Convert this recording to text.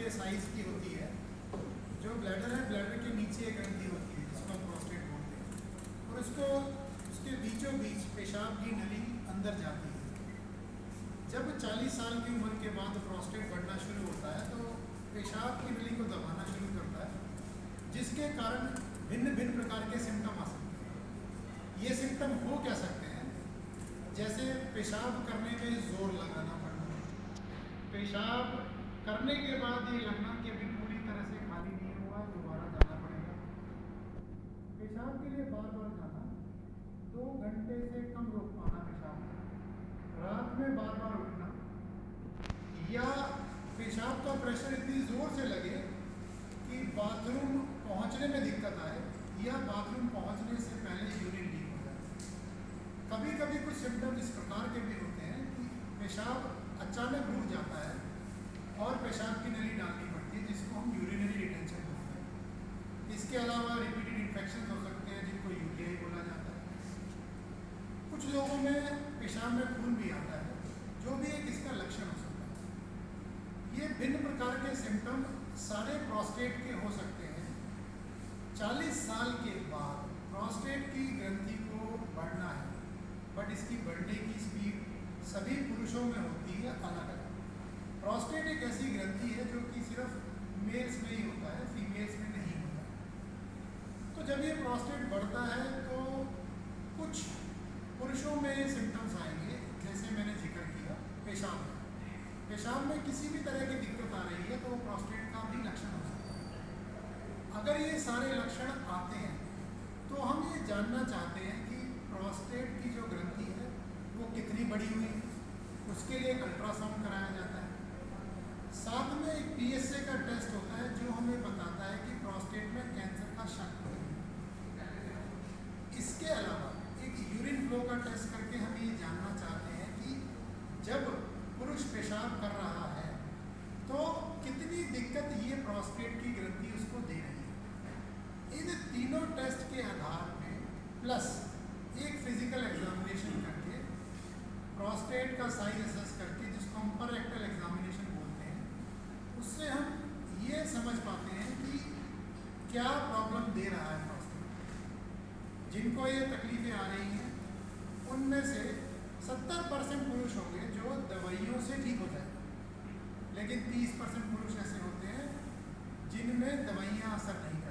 के साइज की होती है। जो ब्लैडर है, ब्लैडर के नीचे एक ग्रंथि होती है जिसको हम प्रोस्टेट बोलते हैं, और उसको उसके बीचों बीच पेशाब की नली अंदर जाती है। जब 40 साल की उम्र के बाद प्रोस्टेट बढ़ना शुरू होता है तो पेशाब की नली को दबाना शुरू करता है, जिसके कारण भिन्न भिन्न प्रकार के सिम्टम आ सकते हैं। ये सिम्टम हो क्या सकते हैं? जैसे पेशाब करने में जोर लगाना पड़ना, पेशाब करने के बाद ये लगना कि अभी पूरी तरह से खाली नहीं हुआ, दोबारा जाना पड़ेगा। पेशाब के लिए बार बार जाना, 2 घंटे से कम रोक पाना पेशाब, रात में बार बार उठना, या पेशाब का प्रेशर इतनी जोर से लगे कि बाथरूम पहुंचने में दिक्कत आए, या बाथरूम पहुंचने से पहले यूरिन लीक हो जाए। कभी कभी कुछ सिम्टम इस प्रकार के भी होते हैं कि पेशाब अचानक रुक जाता है और पेशाब की नली डालनी पड़ती है, जिसको हम यूरिनरी रिटेंशन बोलते हैं। इसके अलावा रिपीटेड इन्फेक्शन हो सकते हैं जिनको यूटीआई बोला जाता है। कुछ लोगों में पेशाब में खून भी आता है, जो भी एक इसका लक्षण हो सकता है। ये भिन्न प्रकार के सिम्टम सारे प्रोस्टेट के हो सकते हैं। 40 साल के बाद प्रोस्टेट की ग्रंथि को बढ़ना है, बट इसकी बढ़ने की स्पीड सभी पुरुषों में होती है अलग अलग। प्रोस्टेट एक ऐसी ग्रंथि है जो कि सिर्फ मेल्स में ही होता है, फीमेल्स में नहीं होता है। तो जब ये प्रोस्टेट बढ़ता है तो कुछ पुरुषों में सिम्टम्स आएंगे, जैसे मैंने जिक्र किया पेशाब में। पेशाब में किसी भी तरह की दिक्कत आ रही है तो वो प्रोस्टेट का भी लक्षण हो सकता है। अगर ये सारे लक्षण आते हैं तो हम ये जानना चाहते हैं कि प्रोस्टेट की जो ग्रंथि है वो कितनी बड़ी हुई है। उसके लिए एक अल्ट्रासाउंड कराया जाता है। साथ में एक पीएसए का टेस्ट होता है जो हमें बताता है कि प्रोस्टेट में कैंसर का शक है। इसके अलावा एक यूरिन फ्लो का टेस्ट करके हम ये जानना चाहते हैं कि जब पुरुष पेशाब कर रहा है तो कितनी दिक्कत ये प्रोस्टेट की ग्रंथि उसको दे रही है। इन तीनों टेस्ट के आधार पे प्लस एक फिजिकल एग्जामिनेशन करके, प्रोस्टेट का साइज असेस करके, जिसको हम पर रेक्टल एग्जामिनेशन बोलते हैं, उससे हम ये समझ पाते हैं कि क्या प्रॉब्लम दे रहा है प्रोस्टेट। जिनको ये तकलीफें आ रही हैं उनमें से 70% पुरुष होंगे जो दवाइयों से ठीक हो जाएंगे, लेकिन 30% पुरुष ऐसे होते हैं जिनमें दवाइयाँ असर नहीं करती।